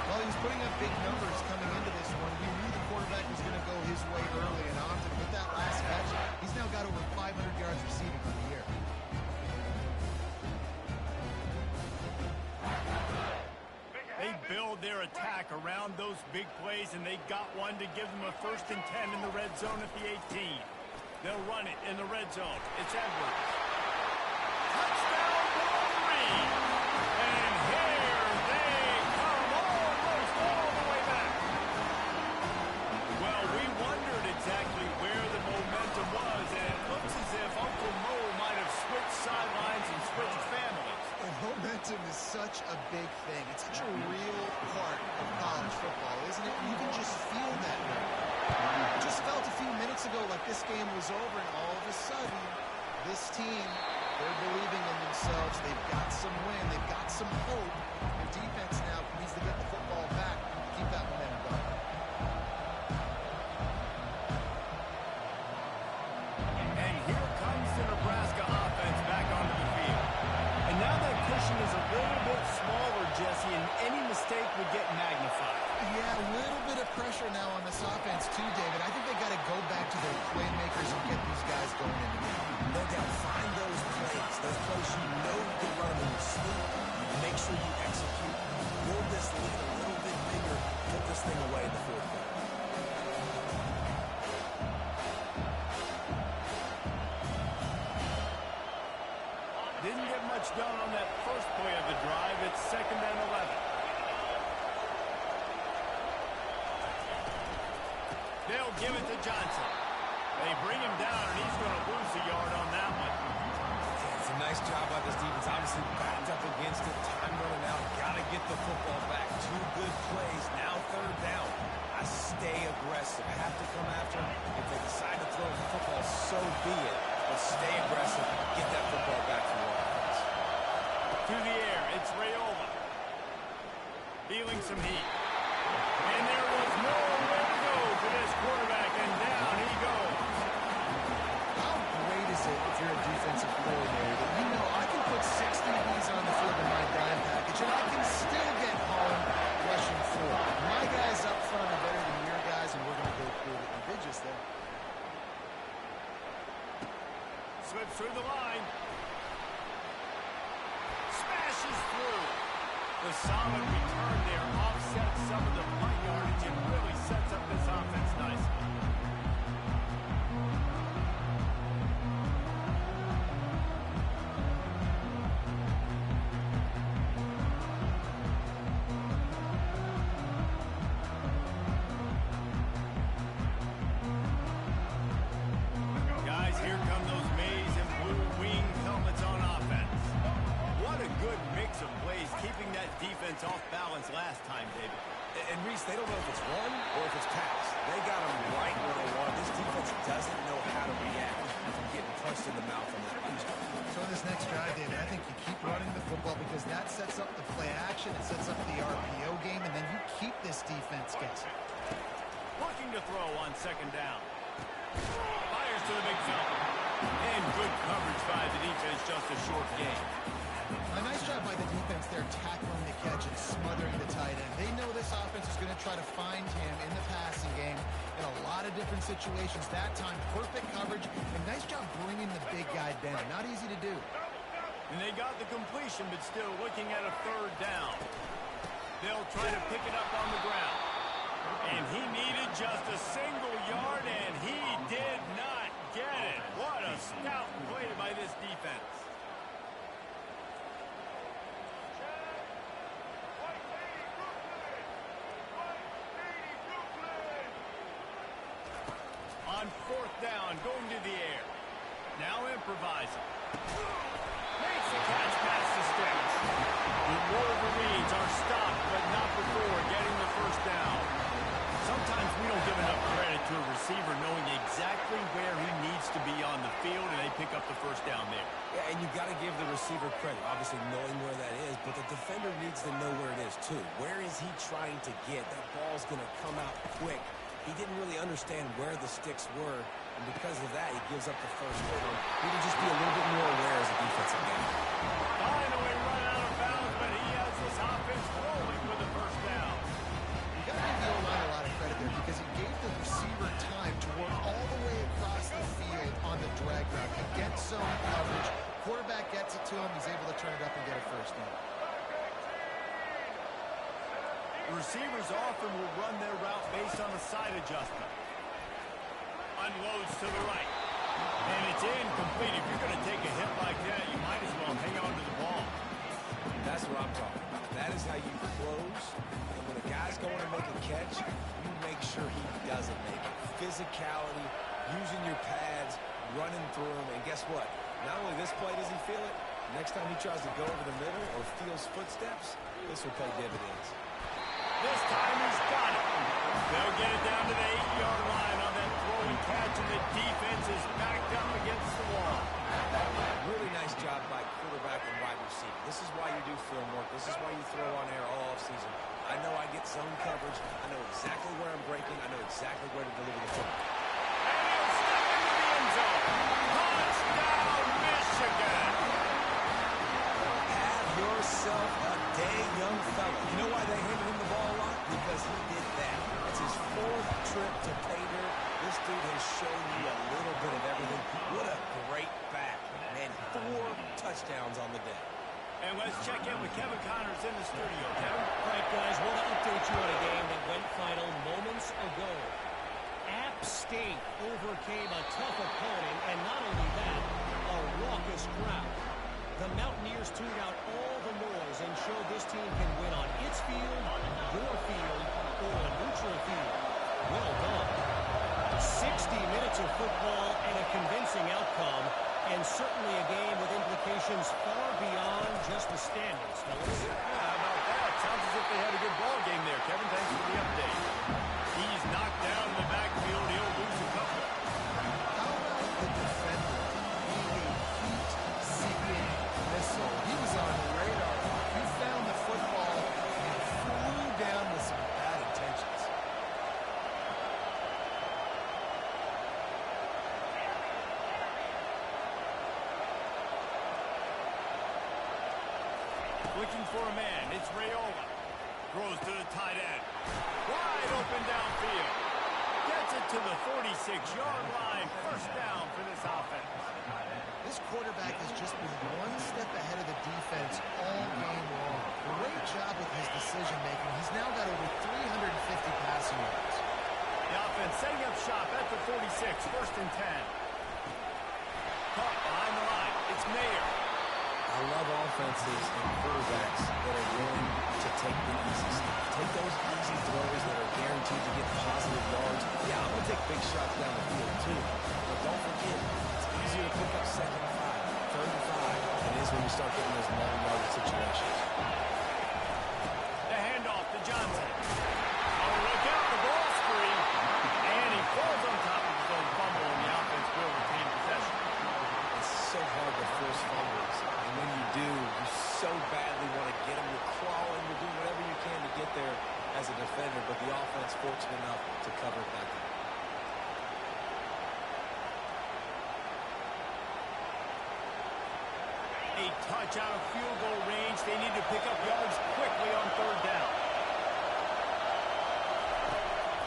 Well, he was putting up big numbers coming into this one. We knew the quarterback was going to go his way early and often. With that last catch, he's now got over 500 yards receiving on the year.
They build their attack around those big plays, and they got one to give them a 1st and 10 in the red zone at the 18. They'll run it in the red zone. It's Edwards. Touchdown, Wolverine! And here they come, almost all the way back. Well, we wondered exactly where the momentum was, and it looks as if Uncle Mo might have switched sidelines and switched families.
And momentum is such a big thing. It's such a real part of college football, isn't it? You can just feel that now. It just felt a few minutes ago like this game was over, and all of a sudden, this team, they're believing in themselves. They've got some win. They've got some hope. Their defense now needs to get the football back, keep that momentum going.
And here comes the Nebraska offense back onto the field. And now that cushion is a little bit smaller, Jesse, and any mistake would get magnified.
Yeah, a little bit of pressure now on this offense too, David. I think they got to go back to their playmakers and get these guys going in the game.
No doubt, find those plays you know you can run in your sleep. Make sure you execute. Build this lead a little bit bigger. Put this thing away in the 4th quarter.
Didn't get much done on that first play of the drive. It's 2nd and 11. They'll give it to Johnson. They bring him down, and he's going to lose a yard on that one.
It's a nice job by this defense. Obviously backed up against it. Time running out. Got to get the football back. 2 good plays. Now 3rd down. I stay aggressive. I have to come after him. If they decide to throw the football, so be it. But stay aggressive. Get that football back for your offense.
To the air. It's Rayola. Feeling some heat.
defensive coordinator that you know I can put 6 DBs on the field in my dime package, and I can still get home rushing 4. My guys up front are better than your guys, and we're going to go through it. And they just there.
Slips through the line. Smashes through. The solid return there offsets some of the punt yardage and really sets up this offense nicely. Guys, here come those maize and blue wing helmets on offense. What a good mix of plays, keeping that defense off balance last time, David.
And Reese, they don't know if it's run or if it's pass. They got them right where they want. This defense doesn't know how to react from getting punched in the mouth on that punch.
So in this next drive, David, I think you keep running the football because that sets up the play action, it sets up the RPO game, and then you keep this defense guessing.
Looking to throw on second down. Fires to the big fella. And good coverage by the defense, just a short game.
A nice job by the defense there tackling the catch and smothering the tight end. They know this offense is going to try to find him in the passing game in a lot of different situations. That time, perfect coverage, and nice job bringing the big guy down. Not easy to do.
And they got the completion, but still looking at a third down. They'll try to pick it up on the ground. And he needed just a single yard, and he did not get it. What a stout play by this defense. On fourth down, going to the air. Now improvising. Makes the catch past the sticks. The Wolverines are stopped, but not before getting the first down. Sometimes we don't give enough credit to a receiver knowing exactly where he needs to be on the field, and they pick up the first down there.
Yeah, and you got to give the receiver credit, obviously knowing where that is, but the defender needs to know where it is too. Where is he trying to get? That ball's going to come out quick. He didn't really understand where the sticks were, and because of that, he gives up the first down. He can just be a little bit more aware as a defensive guy.
Finally run out of bounds, but he has this offense rolling with the first down.
You got to give the O-line a lot of credit there because he gave the receiver time to work all the way across the field on the drag route. He gets zone coverage. Quarterback gets it to him. He's able to turn it up and get a first down.
Receivers often will run their route based on a side adjustment. Unloads to the right. And it's incomplete. If you're going to take a hit like that, you might as well hang on to the ball.
That's what I'm talking about. That is how you close. And when a guy's going to make a catch, you make sure he doesn't make it. Physicality, using your pads, running through him. And guess what? Not only this play does he feel it, next time he tries to go over the middle or feels footsteps, this will pay dividends.
This time he's got it. They'll get it down to the 8-yard line on that throw and catch, and the defense is backed up against the wall.
Really nice job by quarterback and wide receiver. This is why you do film work. This is why you throw on air all offseason. I know I get zone coverage. I know exactly where I'm breaking. I know exactly where to deliver the football.
And he'll step into the end zone. Touchdown, Michigan.
Have yourself a day, young fella. You know why they handed him the ball a lot? Because he did that. It's his 4th trip to pay dirt. This dude has shown you a little bit of everything. What a great back. Man, 4 touchdowns on the day.
And let's check in with Kevin Connors in the studio. Kevin?
All right, guys, want to update you on a game that went final moments ago. App State overcame a tough opponent, and not only that, a raucous crowd. The Mountaineers tuned out all the noise and showed this team can win on its field, your field, or a neutral field. Well done. 60 minutes of football and a convincing outcome, and certainly a game with implications far beyond just the standings, fellas.
Yeah, how about that? Sounds as if they had a good ball game there. Kevin, thanks for the update. He's knocked down in the backfield. He'll lose a couple.
How about the defender being a heat-seeking missile? He was on the radar. He found the football and flew down with some bad intentions.
Looking for a man. It's Rayola. Throws to the tight end. Wide open downfield. Gets it to the 46-yard line. First down for this offense.
This quarterback has just been one step ahead of the defense all game long. Great job with his decision-making. He's now got over 350 passing yards.
The offense setting up shop at the 46, first and 10. Caught behind the line. It's Mayer.
I love offenses and quarterbacks that are willing to take the easy stuff. Take those easy throws that are guaranteed to get positive yards. Yeah, I'm going to take big shots down the field too. But don't forget, it's easier to pick up second and 5, third and 5 than it is when you start getting those long yardage situations.
The handoff to Johnson. Oh, look out, the ball's free. And he falls on top of his own fumble, and the offense will retain possession.
It's so hard to force fumbles. And when you do, you so badly want to get them. You're crawling, you're doing whatever you can to get there as a defender, but the offense fortunate enough to cover it back up.
A touch out of field goal range. They need to pick up yards quickly on third down.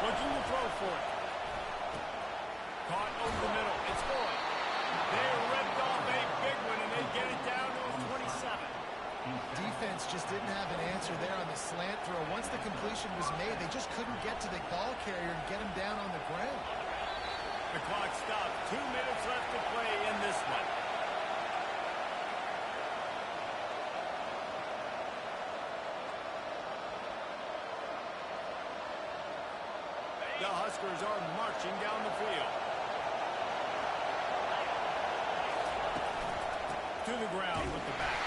Looking to throw for it. Caught over the middle. It's Boyd. They ripped off a big one, and they get it down to 27.
Defense just didn't have an answer there on the slant throw. Once the completion was made, they just couldn't get to the ball carrier and get him down on the ground.
The clock stopped. 2 minutes left to play in this one. The Huskers are marching down the field. To the ground with the back.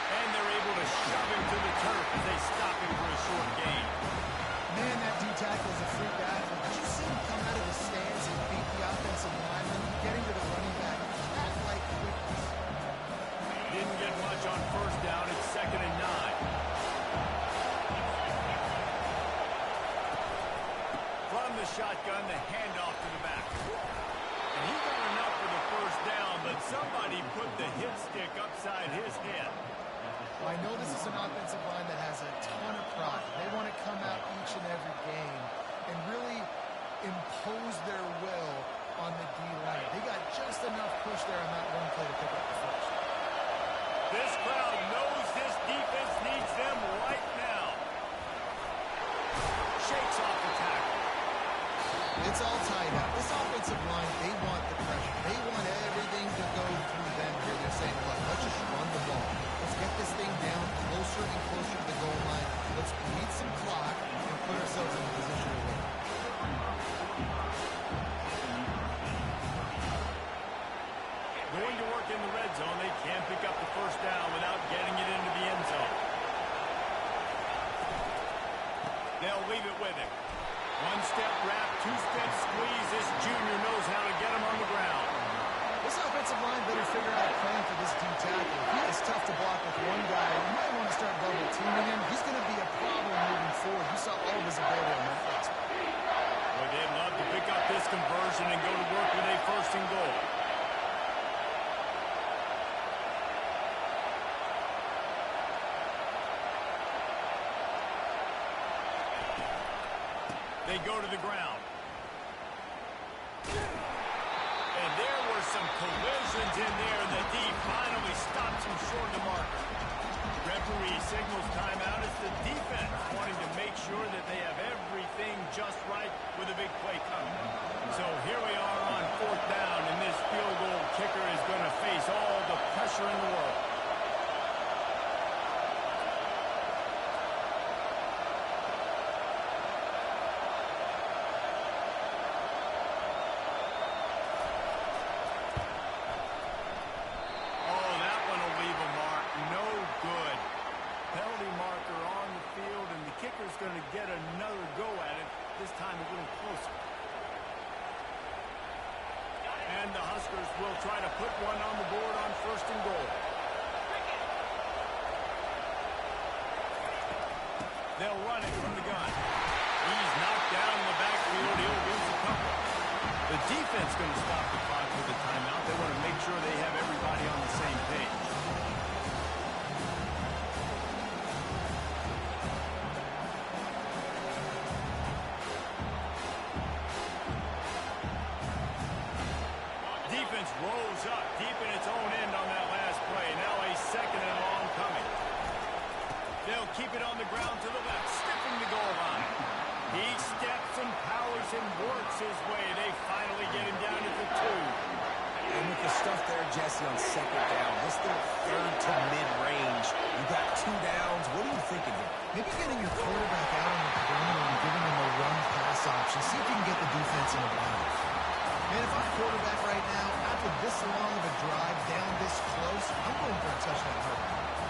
And they're able to shove him to the turf as they stop him for a short gain.
Man, that D-tackle is a freak athlete. Did you see him come out of the stands and beat the offensive lineman, getting to the running back? Cat-like quickness.
Didn't get much on first down. It's 2nd and 9. From the shotgun, the handoff to the back. And he got enough for the first down, but somebody put the hit stick upside his head.
Well, I know this is an offensive line that has a ton of pride. They want to come out each and every game and really impose their will on the D-line. They got just enough push there on that one play to pick up the first.
This crowd knows this defense needs them right now. Shakes off the tackle.
It's all tied up. This offensive line, they want the pressure. They want everything to go through them here. They're saying, look, let's just run the ball. Let's get this thing down closer and closer to the goal line. Let's beat some clock and put ourselves in a position to win.
Going to work in the red zone. They can't pick up the first down without getting it into the end zone. They'll leave it with him. One-step wrap, two-step squeeze. This junior knows how to get him on the ground.
This offensive line better figure out a plan for this D-tackle. He is tough to block with one guy. You might want to start double-teaming him. He's going to be a problem moving forward. You saw all of his ability on that last play.
Well, they'd love to pick up this conversion and go to work with a first and goal. They go to the ground. And there were some collisions in there. The D finally stops him short of the marker. Referee signals timeout. It's the defense wanting to make sure that they have everything just right with a big play coming. So here we are on 4th down, and this field goal kicker is going to face all the pressure in the world. Going to get another go at it, this time a little closer. And the Huskers will try to put one on the board on 1st and goal. They'll run it from the gun. He's knocked down in the backfield. He'll lose a couple. The defense going to stop the clock with the timeout. They want to make sure they have everybody on the same page. his way. They finally get him down at the 2.
And with the stuff there, Jesse, on second down, this little third to mid-range, you got 2 downs. What are you thinking here?
Maybe getting your quarterback out on the perimeter and giving him a run-pass option. See if you can get the defense in a blind. Man, if I'm quarterback right now, after this long of a drive, down this close, I'm going for a touchdown hurt.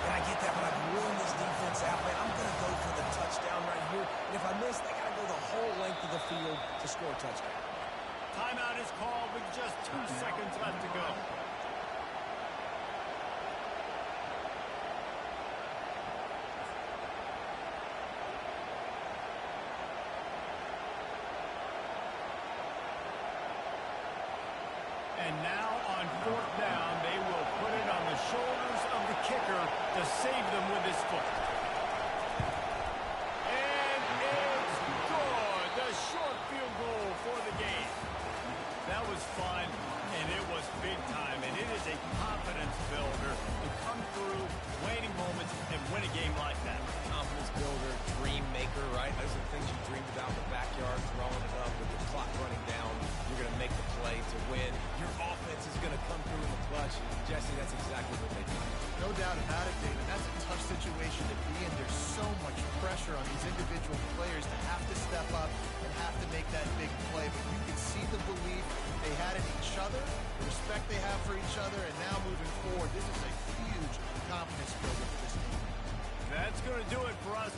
And I get that, but I've worn this defense out, man. I'm going to go for the touchdown right here. And if I miss, they got to go the whole length of the field to score a touchdown.
Timeout is called with just 2 seconds left to go. And now on 4th down, they will put it on the shoulders of the kicker to save them with his foot. And it's good. The short field goal for the game. That was fun, and it was big time, and it is a confidence builder to come through waning moments and win a game like that.
Confidence builder, dream maker, right? Those are the things you dreamed about in the backyard, throwing it up with the clock running down. You're going to make the play to win. Your offense is going to come through in the clutch. Jesse, that's exactly what they do.
No doubt about it, David. That's a tough situation to be in. There's so much pressure on these individual players to have to step up and have to make that big play. But you can see the belief they had in each other, the respect they have for each other, and now moving forward, this is a huge confidence builder for this team.
That's going to do it for us.